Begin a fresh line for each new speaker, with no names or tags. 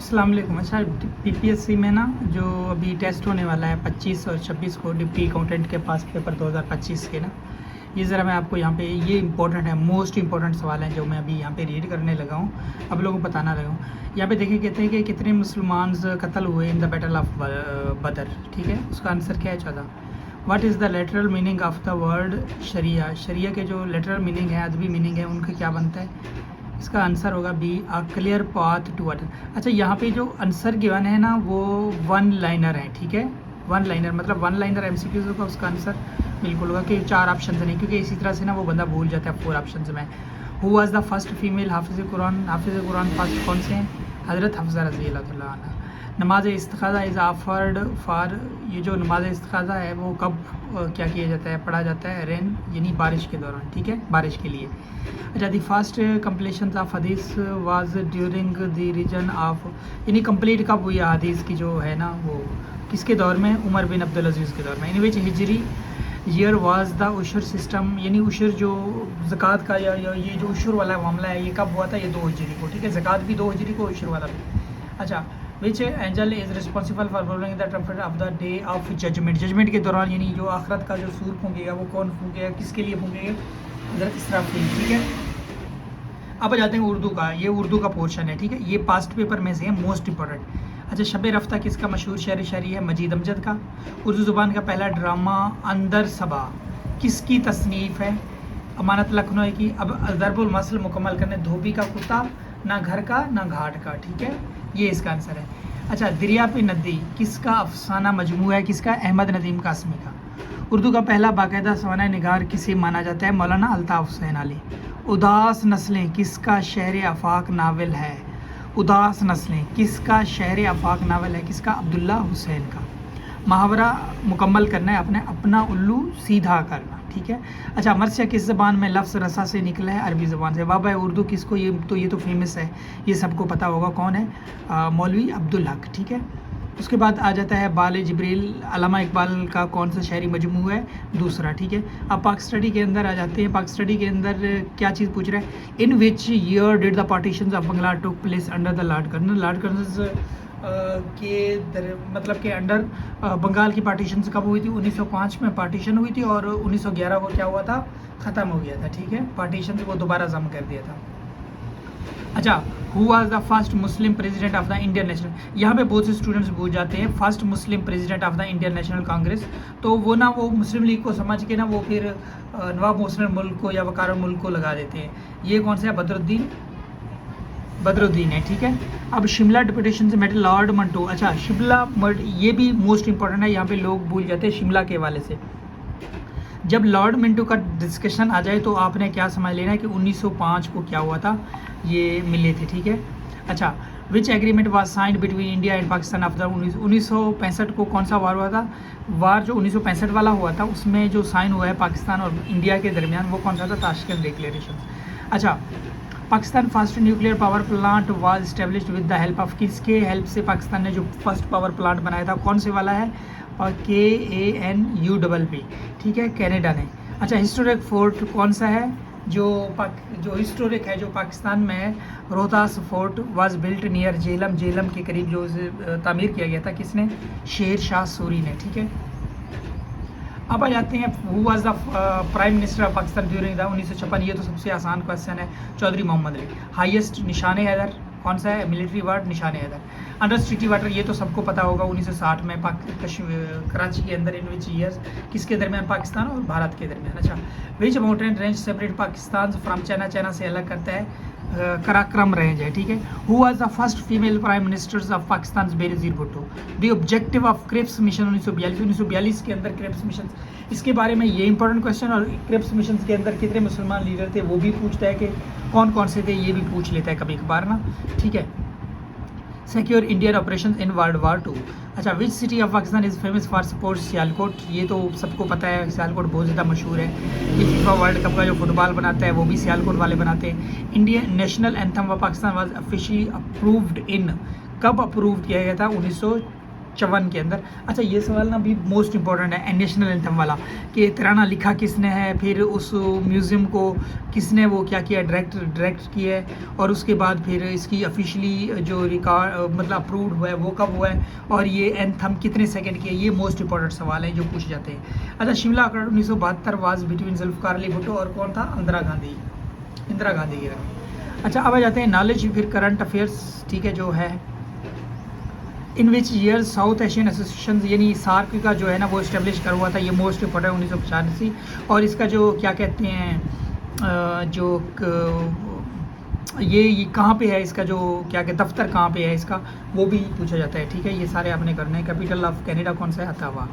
अस्सलाम वालेकुम। अच्छा, पीपीएससी में ना जो अभी टेस्ट होने वाला है 25 और 26 को, डिप्टी अकाउंटेंट के पास पेपर 2025 के ना, ये ज़रा मैं आपको यहाँ पे ये इंपॉर्टेंट है, मोस्ट इंपॉर्टेंट सवाल है जो मैं अभी यहाँ पे रीड करने लगा हूँ, अब लोगों को बताना लगा हूँ। यहाँ पे देखिए, कहते हैं कि कितने मुसलमान कत्ल हुए इन द बैटल ऑफ बदर। ठीक है, उसका आंसर क्या है 14। What is the lateral meaning of the word Sharia. शरिया के जो लेटरल मीनिंग है, अदबी मीनिंग है, उनका क्या बनता है? इसका आंसर होगा B, a clear path to attain. अच्छा, यहाँ पे जो आंसर गिवन है ना वो वन लाइनर है। ठीक है, वन लाइनर मतलब वन लाइनर एमसीक्यूज होगा, उसका आंसर बिल्कुल होगा कि 4 ऑप्शन नहीं, क्योंकि इसी तरह से ना वो बंदा भूल जाता है 4 ऑप्शन में। Who was the first female हाफिज़ कुरान। हाफिज़ कुरान फर्स्ट कौन से हैं? हज़रत हफ्सा रज़ी अल्लाह तआला अन्हा। नमाज इस्तिखाज़ा इज़ ऑफर्ड फॉर, ये जो नमाज इस्तिखाज़ा है वो कब क्या किया जाता है, पढ़ा जाता है? रेन यानी बारिश के दौरान। ठीक है, बारिश के लिए। अच्छा, दी फर्स्ट कंप्लीशन ऑफ हदीस was during the region of, यानी कंप्लीट कब हुई हदीस की जो है ना वो किसके दौर में? उमर बिन अब्दुल अजीज़ के दौर में। इन विच हिजरी ईयर वाज द उशर सिस्टम, यानी उशर जो ज़कात का या ये जो उशर वाला मामला है ये कब हुआ था? ये 2 हिजरी को। ठीक है, ज़कात भी 2 हिजरी को, उशर वाला भी। अच्छा, which angel is responsible for blowing the trumpet of the day of judgement. Judgement के दौरान यानी जो आखिरत का जो सूर फूंकेगा वो कौन फूंकेगा, किसके लिए फूंकेगा? हज़रत इसराफील। ठीक है, अब आ जाते हैं उर्दू का। ये उर्दू का पोर्शन है। ठीक है, ये पास्ट पेपर में से है, मोस्ट इंपॉर्टेंट। अच्छा, शब रफ्ता किसका मशहूर शेर शायरी है? मजीद अमजद का। उर्दू ज़ुबान का पहला ड्रामा अंदर सबा किसकी तसनीफ़ है? अमानत लखनऊ की। अब ज़रबुल मसल मुकम्मल करने, धोबी का कुत्ता, ना घर का ना घाट का। ठीक है, ये इसका आंसर है। अच्छा, दरिया पे नदी किसका अफसाना मजमू है? किसका? अहमद नदीम कासमी का। उर्दू का पहला बाकायदा सवाना निगार किसे माना जाता है? मौलाना अल्ताफ़ हुसैन अली। उदास नस्लें किसका शहर आफाक नावल है? उदास नस्लें किसका शहर आफाक नावल है? किसका? अब्दुल्ला हुसैन का। मुहावरा मुकम्मल करना है अपने, अपना उल्लू सीधा करना। ठीक है। अच्छा, मरसिया किस ज़बान में लफ्ज़ रसा से निकला है? अरबी ज़बान से। बाबा उर्दू किसको? ये तो फेमस है, ये सबको पता होगा कौन है? मौलवी अब्दुल हक। ठीक है, उसके बाद आ जाता है बाल जिब्रील। अल्लामा इकबाल का कौन सा शायरी मजमू है? दूसरा। ठीक है, अब पाक स्टडी के अंदर आ जाते हैं। पाक स्टडी के अंदर क्या चीज़ पूछ रहा है? In which year did the partition of Bangla took place under the lord Curzon. Lord Curzon मतलब के अंडर बंगाल की पार्टीशन कब हुई थी? 1905 में पार्टीशन हुई थी और 1911 को क्या हुआ था? ख़त्म हो गया था। ठीक है, पार्टीशन से वो दोबारा जम कर दिया था। अच्छा, who was the first Muslim president of the Indian national. यहाँ पे बहुत से स्टूडेंट्स पूछ जाते हैं first Muslim president of the Indian national Congress, तो वो ना वो मुस्लिम लीग को समझ के ना वो फिर नवाब मोहसिन मुल्क को या वकार मुल्क को लगा देते हैं। ये कौन सा है? बदरुद्दीन है। ठीक है, अब शिमला डिपुटेशन से मेडल लॉर्ड मंटो। अच्छा, शिमला ये भी मोस्ट इंपॉर्टेंट है, यहाँ पे लोग भूल जाते हैं शिमला के हवाले से। जब लॉर्ड मिंटो का डिस्कशन आ जाए तो आपने क्या समझ लेना है कि 1905 को क्या हुआ था, ये मिले थे। ठीक है। अच्छा, which agreement was signed between India and Pakistan of the 1965 को कौन सा वार हुआ था? वार जो 1965 वाला हुआ था उसमें जो साइन हुआ है पाकिस्तान और इंडिया के दरमियान वो कौन सा था? Tashkent declaration. अच्छा, Pakistan first nuclear power plant was established with the help of, किसके हेल्प से पाकिस्तान ने जो फर्स्ट पावर प्लांट बनाया था? कौन से वाला है? और KANUPP। ठीक है, कनाडा ने। अच्छा, हिस्टोरिक फोर्ट कौन सा है जो हिस्टोरिक है जो पाकिस्तान में है? Rohtas fort was built near Jhelum. Jhelum के करीब जो तामीर किया गया था, किसने? शेर शाह सूरी ने। ठीक है, अब आ जाते हैं who was the prime minister of Pakistan during the 1956। ये तो सबसे आसान क्वेश्चन है, चौधरी मोहम्मद अली। हाईएस्ट निशान हैदर कौन सा है? मिलिट्री वर्ड निशान हैदर। अंडर सिटी वाटर ये तो सबको पता होगा, 1960 में कराची के अंदर। इन विच ईयर्स किसके दरमियान? पाकिस्तान और भारत के दरमियान। अच्छा, which mountain range separate Pakistan from China. China से अलग करता है कराक्रम रेंज है। ठीक है, who was the first female prime ministers of Pakistan? Benazir Bhutto. The objective of Cripps mission 1942 के अंदर क्रिप्स मिशन, इसके बारे में ये इंपॉर्टेंट क्वेश्चन। और क्रिप्स मिशन के अंदर कितने मुसलमान लीडर थे वो भी पूछता है कि कौन कौन से थे, ये भी पूछ लेता है कभी कभार ना। ठीक है, secure Indian operation in world war 2। अच्छा, which city of Pakistan is famous for sports? Sialkot. ये तो सबको पता है, सियालकोट बहुत ज़्यादा मशहूर है। ये फीफा वर्ल्ड कप का जो फुटबॉल बनाता है वो भी सियालकोट वाले बनाते हैं। Indian national anthem of Pakistan was officially approved in, कब अप्रूव किया गया था? 1954 के अंदर। अच्छा, ये सवाल ना भी मोस्ट इंपॉर्टेंट है नेशनल एंथम वाला, कि तराना लिखा किसने है, फिर उस म्यूज़ियम को किसने वो क्या किया, डायरेक्ट किया है, और उसके बाद फिर इसकी ऑफिशियली जो रिकॉर्ड मतलब अप्रूव्ड हुआ है वो कब हुआ है, और ये एंथम कितने सेकंड की है। ये मोस्ट इंपॉर्टेंट सवाल है जो पूछे जाते हैं। अच्छा, Shimla accord 1972 was between Zulfikar Ali Bhutto और कौन था, इंदिरा गांधी की रही। अच्छा, अब आ जाते हैं नॉलेज फिर करंट अफेयर्स, ठीक है, जो है in which year South Asian association यानी सार्क का जो है ना वो इस्टेब्लिश कर हुआ था। ये मोस्ट इंपॉर्टेंट 1985, और इसका जो क्या कहते हैं ये कहाँ पे है, इसका जो क्या कहते दफ्तर कहाँ पे है इसका, वो भी पूछा जाता है, ठीक है। ये सारे आपने करने हैं। कैपिटल ऑफ कनाडा कौन सा है, अटावा।